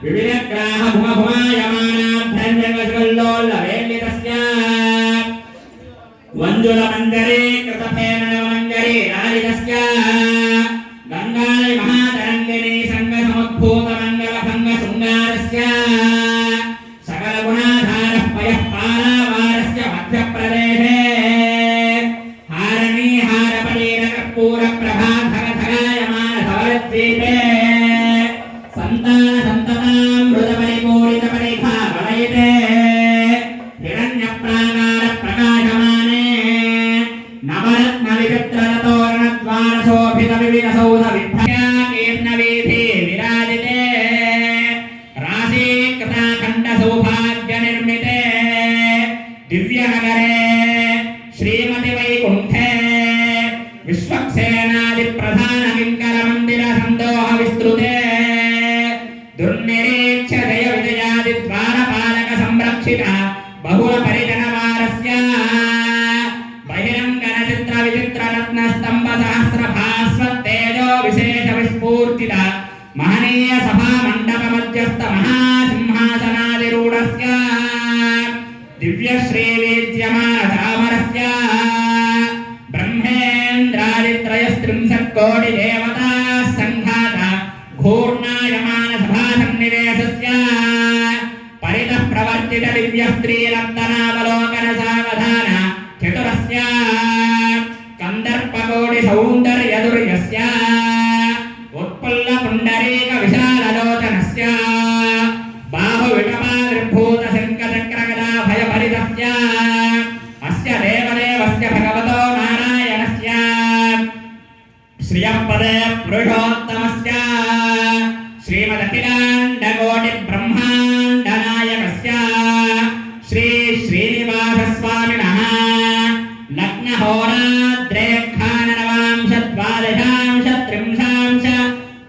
వివిధగ్రాహ భుమభుమాయమానాభ్రంజంగల్లోల్లవేల్లితస్య వంజుల మంజరే కృతఫేన మంజరే రాజితస్య గంగాళి మహాతరంగిణి సంగ సముద్భూత మంగళ భంగ శృంగారస్య సకల గుణాధార పయః పారావారస్య మధ్యప్రదేశే హారణీ హారపరీర కర్పూర ప్రభాధరధరాయమాన ధవలద్వీపే సంతాన సంతతామృత పరిపూరిత పరిఖా వలయితే హిరణ్య ప్రాకార ప్రకాశమానే నవరత్న విచిత్రతోరణ ద్వార శోభిత వివిధ సౌధ విభ్రకీర్ణ వీధి విరాజితే రాశీకృత ఖండ సౌభాగ్య నిర్మితే దివ్య నగరే శ్రీమతి వైకుంఠే విశ్వక్సేనాది ప్రధాన కింకర మందిర సందోహ విస్తృతే దుర్నిరీక్ష జయ విజయాది ద్వారపాలక సంరక్షిత బహుళ పరిజనవారస్య బహిరంగన చిత్ర విచిత్ర రత్న స్తంభ సహస్ర భాస్వత్తేజో విశేష విస్ఫూర్తిత మహనీయ సభా మండప మధ్యస్థ మహాసింహాసనాదిరూఢస్య దివ్య శ్రీ విద్యమాన చామరస్య బ్రహ్మేంద్రాదిత్రయస్త్రింశత్ కోటి దేవతా సంఘాత ఘూర్ణాయమాన సభా సన్నివేశస్య పరితః ప్రవర్తిత దివ్య స్త్రీరత్నావలోకన సావధాన చతురస్య కందర్పకోటి సౌందర్యదుర్యస్య ఉత్పల్ల పుండరీక విశాలలోచనస్య బాహువిటమావిర్భూత శంఖచక్రగదా భయభరితస్య అస్య దేవదేవస్య భగవతో నారాయణస్య శ్రియపదే పురుషోత్తమస్య శ్రీమదఖిలాండకోటి బ్రహ్మాండ నాయకస్య శ్రీ శ్రీనివాస స్వామినః లగ్న హోరాద్రేఖాన నవాంశ ద్వాదశాంశ త్రింశాంశ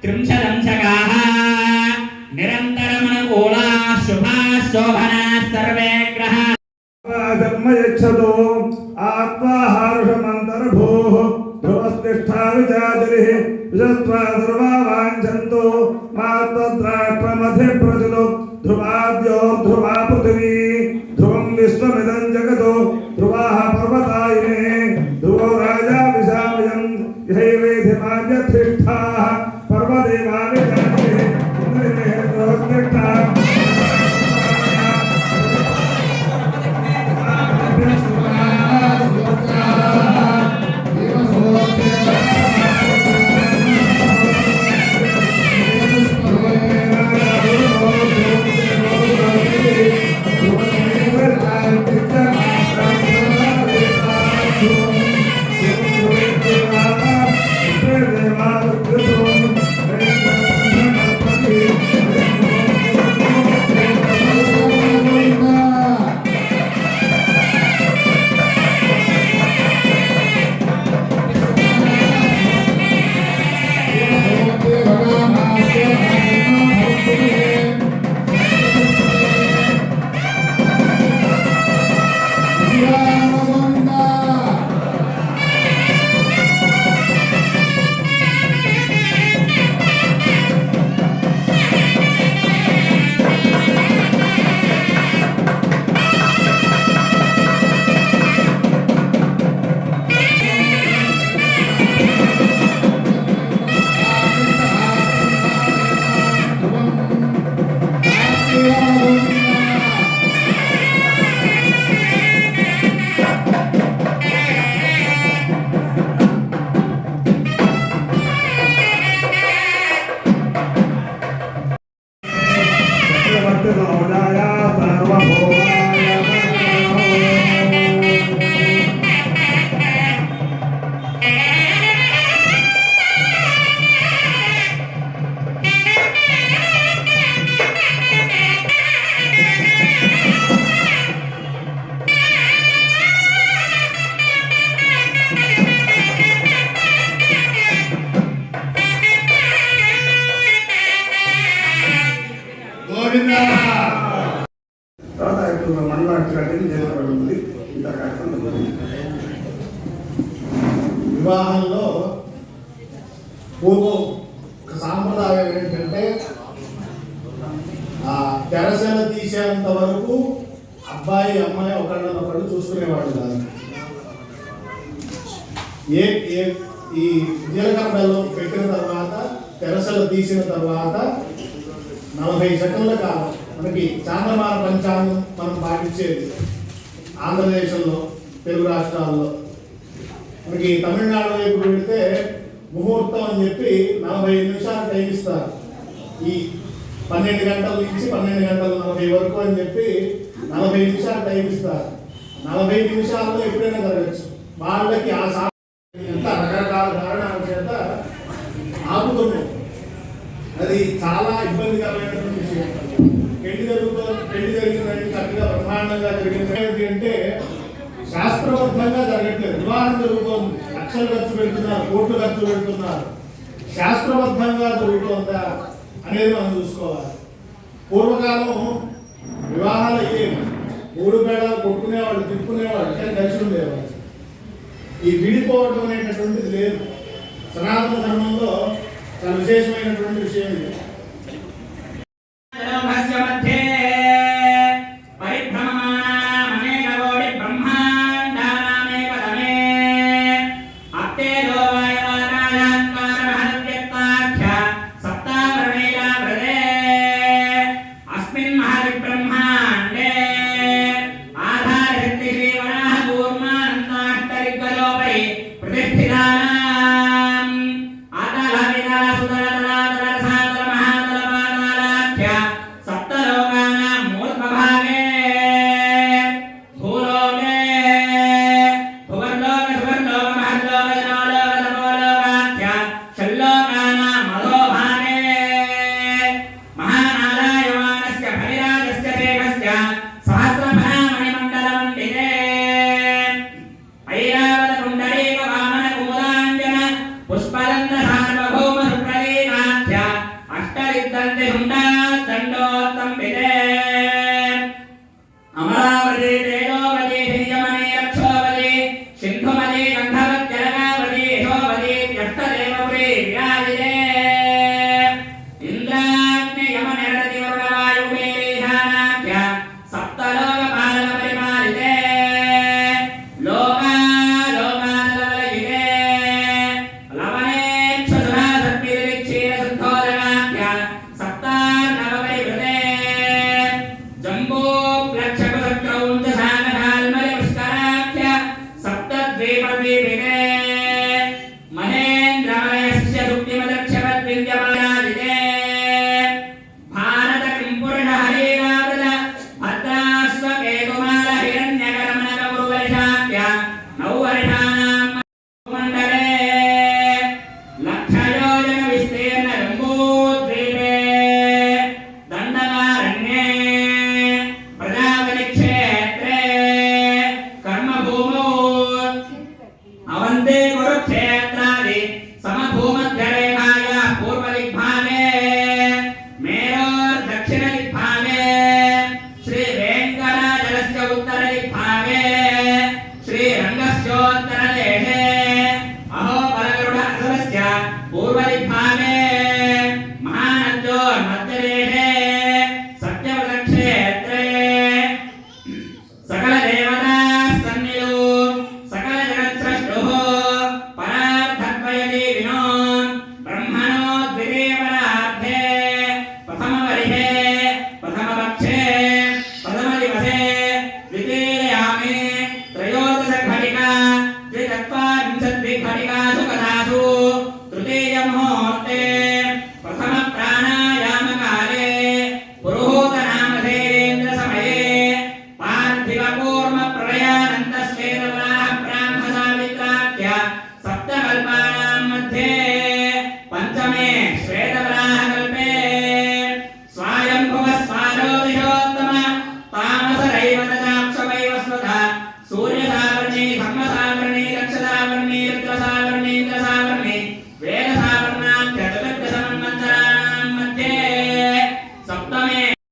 త్రింశదంశకాః నిరంతరమనుకూలా శుభా శోభనా సర్వే గ్రహా జన్మయచ్చతో ఆత్మాహారుషమంతర్భూః ధ్రువస్తిష్ఠా విచారిః విజత్వా సర్వా వాంఛంతో మాత్వద్రాష్ట్రమధిప్రచుతో ధ్రువాద్యో ధ్రువా పృథివీ ధ్రువం విశ్వమిదం జగతో ధ్రువాః పర్వతాయినే ధ్రువో రాజా విశామయం యహైవేధిమాన్యతిష్ఠాః పర్వదేవా విచారిః ఇంద్రిమే ధ్రువస్తిష్ఠాః వివాహంలో పూర్వం సాంప్రదాయం ఏంటంటే ఆ తెరసెల తీసేంత వరకు అబ్బాయి అమ్మాయి ఒకళ్ళనొకళ్ళు చూసుకునేవాళ్ళు కాదు. ఈ జీలకర్ర బెల్లం పెట్టిన తర్వాత తెరసెల తీసిన తర్వాత 40 సెకండ్ల కాలం మనకి చాంద్రమాన పంచాంగం మనం పాటించేది ఆంధ్రదేశంలో, తెలుగు రాష్ట్రాల్లో. మనకి తమిళనాడు వైపు వెళితే ముహూర్తం అని చెప్పి 45 నిమిషాలు టైం ఇస్తారు. ఈ 12 గంటల నుంచి 12 గంటల 40 వరకు అని చెప్పి 40 నిమిషాలు టైం ఇస్తారు. 40 నిమిషాల్లో ఎప్పుడైనా జరగచ్చు. వాళ్ళకి ఆ ఎంత రకరకాల కారణాల చేత ఆపుతున్నాం. అది చాలా ఇబ్బందికరమైనటువంటి విషయం. పెళ్లి జరిగిందంటే చక్కగా బ్రహ్మాండంగా జరిగింది అంటే శాస్త్రబద్ధంగా జరగట్లేదు. వివాహం జరుగుతోంది, లక్షలు ఖర్చు పెడుతున్నారు, కోట్లు ఖర్చు పెడుతున్నారు. శాస్త్రబద్ధంగా జరుగుతోందా అనేది మనం చూసుకోవాలి. పూర్వకాలం వివాహాలు అయ్యేవి, 3 పేడలు కొట్టుకునేవాళ్ళు, తిప్పుకునేవాళ్ళు, కానీ కలిసి ఉండేవాళ్ళు. ఈ విడిపోవడం అనేటటువంటిది లేదు. సనాతన ధర్మంలో చాలా విశేషమైనటువంటి విషయం ఇది. దండోత్తం